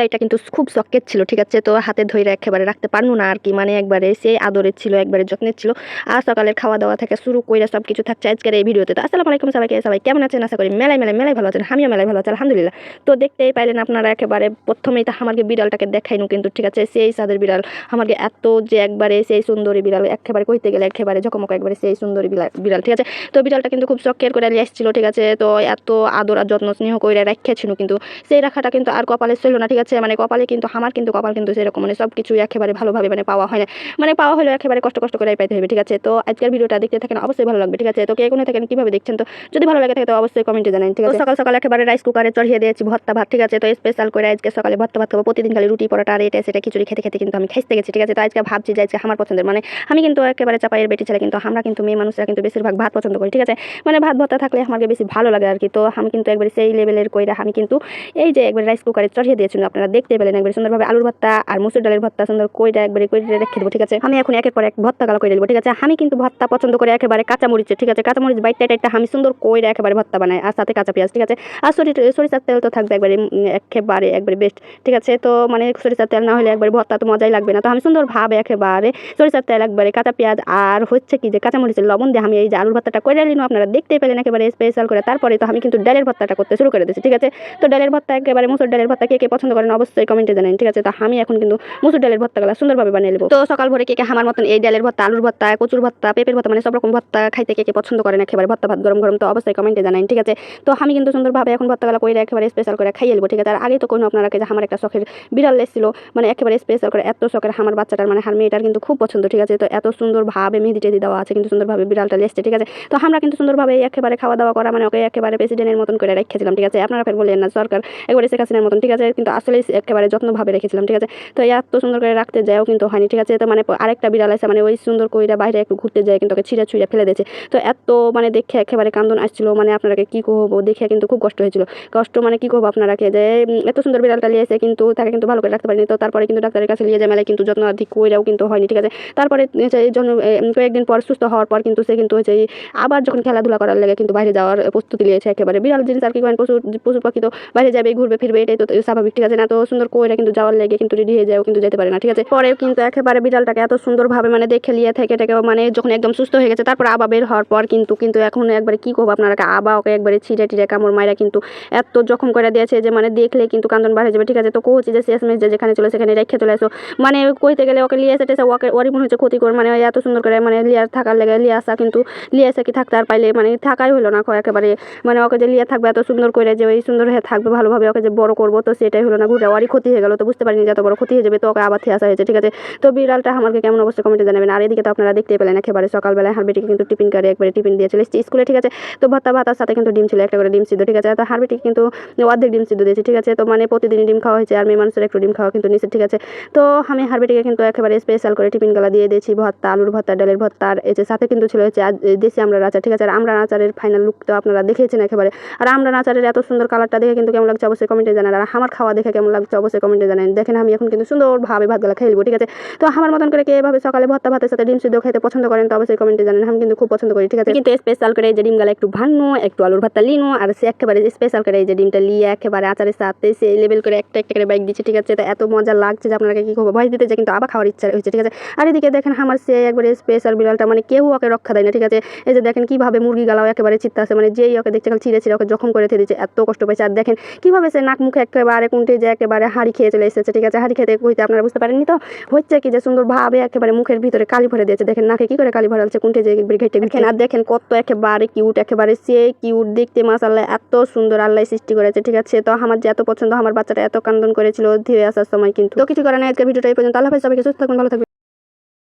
এটা কিন্তু খুব শখের ছিল, ঠিক আছে? তো হাতে ধইরা একেবারে রাখতে পারবো না আরকি। মানে একবারে সেই আদরের ছিল, একবারে যত্নের ছিল। আর সকালের খাওয়া-দাওয়া থেকে শুরু কইরা সবকিছু থাকছে আজকের এই ভিডিওতে। তো আসসালামু আলাইকুম সবাইকে। সবাই কেমন আছেন? আশা করি মেলায় ভালো আছেন। আমিও মেলায় ভালো আছি আলহামদুলিল্লাহ। তো দেখতেই পাইলেন আপনারা একেবারে ১ম এই তো আমাকে বিড়ালটাকে দেখাইনু কিন্তু, ঠিক আছে? সেই স্বাদের বিড়াল। আমাকে এত যে একবারে সেই সুন্দরী বিড়াল, একেবারে কইতে গেলে একেবারে ঝকমক একবারে সেই সুন্দরী বিড়াল, ঠিক আছে? তো বিড়ালটা কিন্তু খুব শখের করে নিয়ে আসছিল, ঠিক আছে? তো এত আদর আর যত্ন স্নেহ কইরা রাইখা ছিল কিন্তু সেই রাখাটা কিন্তু আর কপালে ছিল না, ঠিক আছে? মানে কপালে কিন্তু আমার কিন্তু কপাল কিন্তু সেরকম মানে সবকিছুই একেবারে ভালোভাবে মানে পাওয়া হয় না। মানে পাওয়া হলেও একেবারে কষ্ট করেই পাইতে হবে, ঠিক আছে? তো আজকের ভিডিওটা দেখতে থাকেন, অবশ্যই ভালো লাগবে, ঠিক আছে? তো কে কোনে থাকেন, কিভাবে দেখছেন, তো যদি ভালো লাগে থাকে তো অবশ্যই কমেন্টে জানান, ঠিক আছে? সকাল সকাল একেবারে রাইস কুকারে চড়িয়ে দিয়েছি ভর্তা ভাত, ঠিক আছে? তো স্পেশাল করে আজকে সকালে ভর্তা ভাত খাবো। প্রতিদিন খালি রুটি পরোটা আর এটা সেটা খিচুড়ি খেতে কিন্তু আমি খাইতে গেছি, ঠিক আছে? তো আজকে ভাবছি যে আজকে আমার পছন্দের মানে আমি কিন্তু একেবারে চাপাইয়ের বেটি ছেলে, কিন্তু আমরা কিন্তু মেয়ে মানুষরা কিন্তু বেশিরভাগ ভাত পছন্দ করি, ঠিক আছে? মানে ভাত ভর্তা থাকলে আমাকে বেশি ভালো লাগে আর কি। তো আমি কিন্তু একবারে সেই লেভেলের কইরা আমি কিন্তু এই যে একবার রাইস কুকারে চড়িয়ে দিয়েছিল, আপনারা দেখতে পেলেন একবার সুন্দরভাবে আলুর ভর্তা আর মুসুর ডালের ভর্তা সুন্দর কইরা একবারে রেখে দেবো, ঠিক আছে? আমি এখন একের পর এক ভর্তা গালা করে দেবো, ঠিক আছে? আমি কিন্তু ভর্তা পছন্দ করে একেবারে কাঁচা মরিচের, ঠিক আছে? কাঁচা মরিচ বাইটটা আমি সুন্দর কইরা একেবারে ভর্তা বানাই, আর সাথে কাঁচা পেঁয়াজ, ঠিক আছে? আর সরিষার তেল তো থাকবে একবারে একবারে বেস্ট, ঠিক আছে? তো মানে সরিষার তেল না হলে একবারে ভর্তা তো মজাই লাগবে না। তো আমি সুন্দরভাবে একেবারে সরিষার তেল একবারে কাঁচা পেঁয়াজ আর হচ্ছে কি যে কাঁচা মরিচের লবণ দিয়ে আমি এই যে আলুর ভর্তাটা করে নিলাম, আপনারা দেখতেই পেলেন একেবারে স্পেশাল করে। তারপরে তো আমি কিন্তু ডালের ভর্তাটা করতে শুরু করে দিয়েছি, ঠিক আছে? তো ডালের ভর্তা একেবারে মুসুর ডালের ভর্তা কে পছন্দ করেন অবশ্যই কমেন্টে জানান, ঠিক আছে? তো আমি এখন কিন্তু মুসুর ডালের ভর্তাগুলো সুন্দরভাবে বানিয়ে নেব। তো সকাল ভোরে কে আমার মতন এই ডালের ভর্তা, আলুর ভর্তা, কচুর ভর্তা, পেঁপের ভর্তা মানে সব রকম ভর্তা খাইতে কে পছন্দ করেন একেবারে ভর্তা ভাত গরম গরম, তো অবশ্যই কমেন্টে জানান, ঠিক আছে? তো আমি কিন্তু সুন্দরভাবে এখন ভর্তাগুলো করে একেবারে স্পেশাল করে খাইয়ে নেব, ঠিক আছে? আর আগে তো কোনো আপনারা যে আমার একটা শখের বিড়াল এসেছিল, মানে একেবারে স্পেশাল করে এত শখের আমার বাচ্চাটার মানে আমার মেয়েটার কিন্তু খুব পছন্দ, ঠিক আছে? তো এত সুন্দরভাবে মেহেদি টেদি দেওয়া আছে কিন্তু সুন্দরভাবে বিড়ালটা লেসছে, ঠিক আছে? তো আমরা কিন্তু সুন্দরভাবে একেবারে খাওয়া দাওয়া করা মানে ওকে একেবারে প্রেসিডেন্টের মতন করে রেখেছিলাম, ঠিক আছে? আপনারা ফের বললেন না সরকার একবারে শেখ হাসিনার মতন, ঠিক আছে? কিন্তু আসলে একেবারে যত্নভাবে রেখেছিলাম, ঠিক আছে? তো এত সুন্দর করে রাখতে যাও কিন্তু হয়নি, ঠিক আছে? তো মানে আরেকটা বিড়াল আছে মানে ওই সুন্দর কইরা বাইরে একটু ঘুরতে যায় কিন্তু ওকে ছিঁড়ে ফেলে দিয়েছে। তো এত মানে দেখে একেবারে কান্দন আসছিল, মানে আপনারাকে কি করবো দেখে কিন্তু খুব কষ্ট হয়েছিল। কষ্ট মানে কি করবো আপনারাকে যে এত সুন্দর বিড়ালটা লিয়েছে কিন্তু তাকে কিন্তু ভালো করে রাখতে পারিনি। তো তারপরে কিন্তু ডাক্তারের কাছে নিয়ে যায় মেলায় কিন্তু যত্ন আধিক কইরাও কিন্তু হয়নি, ঠিক আছে? তারপরে এই জন্য কয়েকদিন পর সুস্থ হওয়ার পর কিন্তু সে কিন্তু হচ্ছে আবার যখন খেলাধুলা করার লাগে কিন্তু বাইরে যাওয়ার প্রস্তুতি নিয়েছে একেবারে। বিড়াল জিনিস আর কি করেন, পশু পাখি তো বাইরে যাবে ঘুরবে ফিরবে, এটাই তো স্বাভাবিক, ঠিক আছে? না তো সুন্দর কইরা কিন্তু যাওয়ার লেগে কিন্তু রেডি হয়ে যাও কিন্তু যেতে পারে না, ঠিক আছে? পরেও কিন্তু একেবারে বিড়ালটাকে এত সুন্দরভাবে মানে দেখে লিয়ে থেকে এটাকে মানে যখন একদম সুস্থ হয়ে গেছে তারপর আবার বের হওয়ার পর কিন্তু এখন একবারে কি করবো আপনারা, আবার ওকে একবারে ছিঁড়ে কামড় মাইরা কিন্তু এত জখম করে দিয়েছে যে মানে দেখলে কিন্তু কান্দন বাড়ে যাবে, ঠিক আছে? তো কোচ যে শেষমেশ যে যেখানে চলে সেখানে রেখে চলে আসো, মানে কইতে গেলে ওকে লিয়ে এসেছে ওকে ওরই মনে হচ্ছে ক্ষতিকর, মানে এত সুন্দর করে মানে লিয়ার থাকার লেগে লিয়ে আসা কিন্তু লিয়ে এসে কি থাকতে আর পাইলে মানে থাকাই হলো না একেবারে। মানে ওকে যে লিয়ে থাকবে এত সুন্দর করে যে ওই সুন্দর হয়ে থাকবে ভালোভাবে ওকে যে বড় করবো, তো সেটাই হলো না, ঘুরে ওরই ক্ষতি হয়ে গেল। তো বুঝতে পারিনি যে এত বড় ক্ষতি হয়ে যাবে, তো ওকে আবার থেকে আসা হয়েছে, ঠিক আছে? তো বিড়ালটা আমাকে কেমন অবশ্যই কমেন্টে জানাবেন। আর এদিকে তো আপনারা দেখতে পেলেন একেবারে সকালবেলায় হারবিটিকে কিন্তু টিফিন করে একবারে টিফিন দিয়ে চলে এসেছি স্কুলে, ঠিক আছে? তো ভাতার সাথে কিন্তু ডিম ছিল, একটা করে ডিম সিদ্ধ, ঠিক আছে? তো হারবিটিকে কিন্তু অর্ধেক ডিম সিদ্ধ দিয়েছি, ঠিক আছে? তো মানে প্রতিদিনই ডিম খাওয়া হয়েছে আর মেয়ে মানুষের একটু ডিম খাওয়া কিন্তু নিষেধ, ঠিক আছে? তো আমি হারবিটিকে কিন্তু একেবারে স্পেশাল করে টিফিন গালা দিয়ে দিয়েছি ভর্তা, আলুর ভর্তা, ডালের ভর্তা, আর এই যে সাথে কিন্তু ছিল হচ্ছে দেশি আমড়ার আচার, ঠিক আছে? আর আমড়ার আচারের ফাইনাল লুক তো আপনারা দেখেছেন একেবারে। আর আমড়ার আচারের এত সুন্দর কালারটা দেখে কিন্তু কেমন লাগছে অবশ্যই কমেন্টে জানান, আর আমার খাওয়া দেখে কেমন লাগছে অবশ্যই কমেন্টে জানান। দেখেন আমি এখন কিন্তু সুন্দরভাবে ভাতগুলা খেয়ে নেবো, ঠিক আছে? তো আমার মতন করে কে এভাবে সকালে ভর্তা ভাতের সাথে ডিম সিদ্ধ খেতে পছন্দ করেন তো অবশ্যই কমেন্টে জানান। আমি কিন্তু খুব পছন্দ করি, ঠিক আছে? কিন্তু স্পেশাল করে এই যে ডিমগুলা একটু ভাঙনো, একটু আলুর ভর্তা লিনো, আর সে একেবারে স্পেশাল করে এই যে ডিমটা লিয়ে একেবারে আচারের সাথে সে লেভেল করে একটা করে বাইক দিচ্ছে, ঠিক আছে? তো এত মজা লাগছে যে আপনাকে কি করবো ভয় দিতে যায় কিন্তু আবার খাওয়ার ইচ্ছা হয়েছে, ঠিক আছে? আর এদিকে দেখেন আমার সে একবারে স্পেশাল বিড়ালটা মানে কেউ ওকে রক্ষা দেয় না, ঠিক আছে? এই যে দেখেন কিভাবে মুরগি গালাও একেবারে চিত্তা আছে, মানে যেই ওকে দেখছে ছিঁড়ে ওকে জখম করে দিচ্ছে, এত কষ্ট পেয়েছে। আর দেখেন কিভাবে সে নাক মুখে একেবারে কুন্টে যে একেবারে হাড়ি খেয়ে চলে এসেছে, ঠিক আছে? হাড়ি খেতে হইতে আপনারা বুঝতে পারেননি তো হচ্ছে কি যে সুন্দরভাবে একেবারে মুখের ভিতরে কালি ভরে দিয়েছে, দেখেন নাকে কি করে কালি ভরালছে কুন্টে যে ঘেটে দেখেন। আর দেখেন কত একেবারে কিউট, একেবারে সে কিউট দেখতে, মাশাআল্লাহ এত সুন্দর আল্লাহ সৃষ্টি করেছে, ঠিক আছে? তো আমার যে এত পছন্দ, আমার বাচ্চাটা এত কান্দন করেছিল ধীরে আসার সময়, কিন্তু তো কিছু করে না। আজকে ভিডিওটা এই পর্যন্ত। আল্লাহ হাফেজ, সবাইকে সুস্থ থাকুন, ভালো থাকবেন।